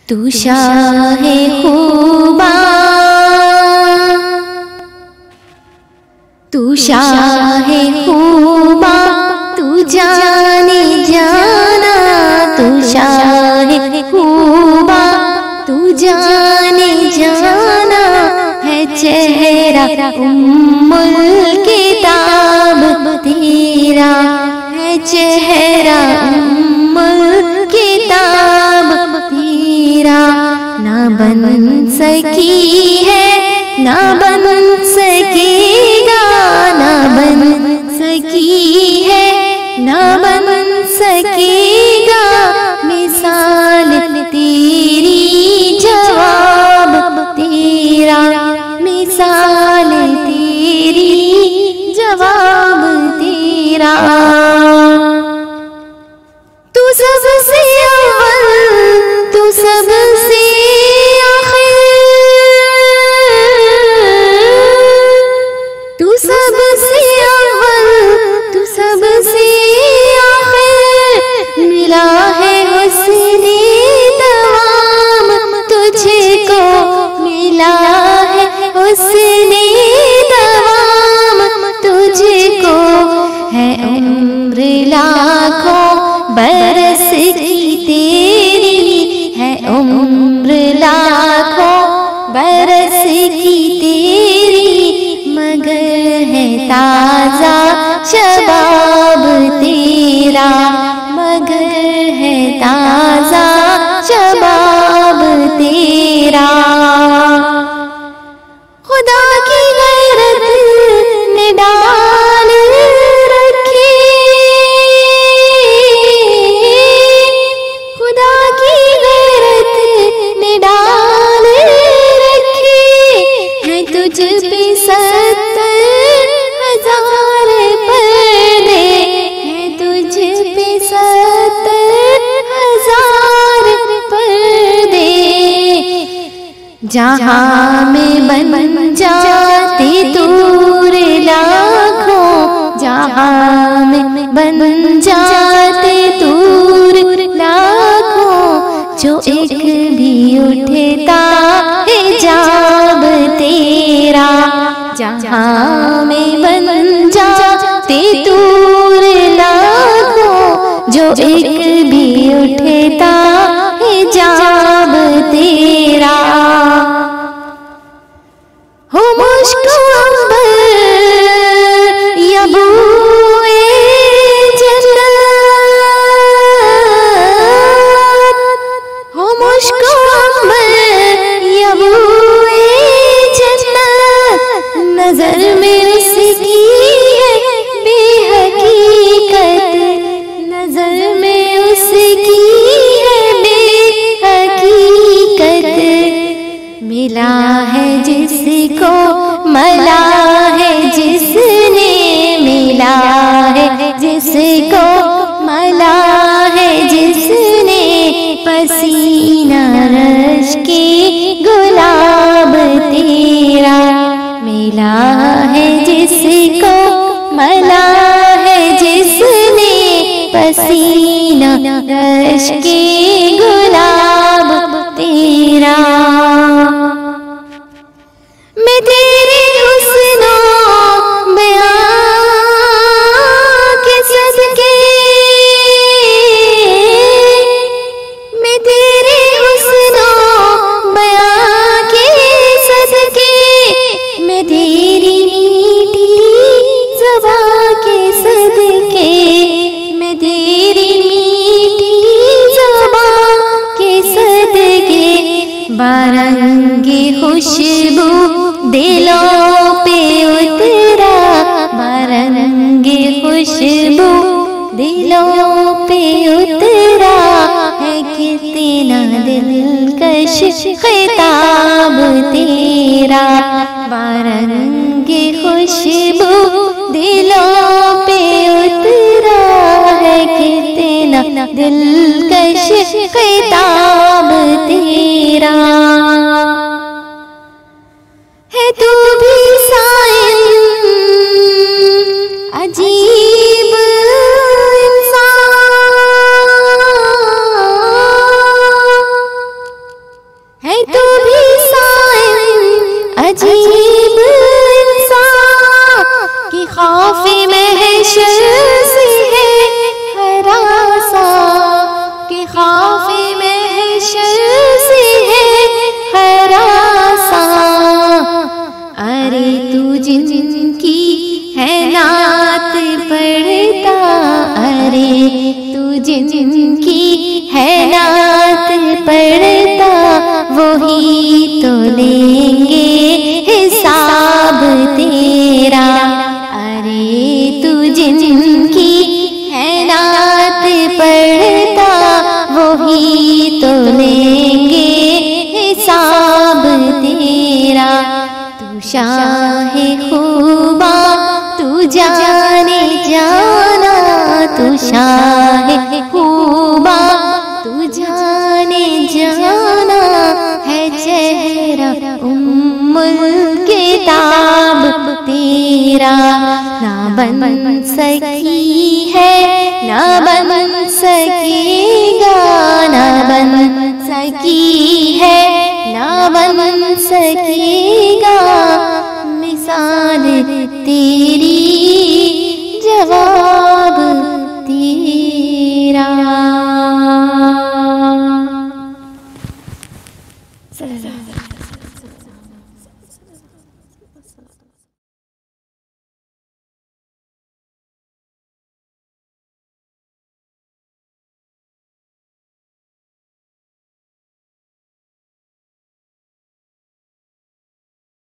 तू शाहे खूबा, तू शाहे खूबा, तू जाने जाना, तू शाहे खूबा, तू जाने जाना, है चेहरा उम्मुल किताब तेरा, है चेहरा उम्मुल किताब तेरा। ना बन सकी है, ना बन सकेगा, ना बन सकी है, ना बन सकेगा मिसाल तेरी, जवाब तेरा, मिसाल तेरी, जवाब तेरा। तू सबसे अव्वल, तू सबसे आखिर, तू सबसे अव्वल, तू सबसे आखिर, मिला है हुस्ने तमाम तुझको, मिला है हुस्ने तमाम तुझको, है उम्र लाखों बरस की तेरी, है उम्र लाखों बरस की तेरी, मगर है ताजा शबाब तेरा, मगर है ताजा शबाब तेरा। खुदा की गैरत ने डाल रखी, खुदा की गैरत ने डाल रखी, है तुझ पे 70,000 पर्दे, है तुझ पे 70,000 पर्दे। जहाँ में बन जाते दूर लाखों, जहाँ में बन जाते दूर लाखों, जो एक भी उठता हिजाब तेरा, जहाँ में बन जाते दूर लाखों, जो एक भी उठता हिजाब तेरा। हो मुश्क अंबर या बूए जन्नत, हो मुश्क अंबर या बूए जन्नत, नजर में उसकी है बेहकीकत, नजर में उसकी है बेहकीकत, मिला है जिसको मला है जिसने, मिला है जिसको मला है जिसने, पसीना रश के गुलाब तेरा, मिला है जिसको मला है जिसने, पसीना रश के गुलाब तेरा। मैं तेरे हुस्नो बयां के सदके, मैं तेरे हुस्नो बयां के सदके, मैं तेरी मीठी ज़बां के सदके, मैं तेरी मीठी ज़बां के सदके, बारंगी खुशबू दिलों पे उतरा, बारंगी खुशबू दिलों पे उतरा, है कितना दिलकश खिताब तेरा, बारंगी खुशबू दिलों पे उतरा, है कितना दिलकश खिताब तेरा। है तू भी साइन अजीब इंसान, शाहे खूबा तू जाने जाना, तू शाहे खूबा तू जाने जाना, है चेहरा उम्मुल किताब तेरा, ना बन सकी है ना बन सकेगा, ना बन सकी है ना बन सकेगा।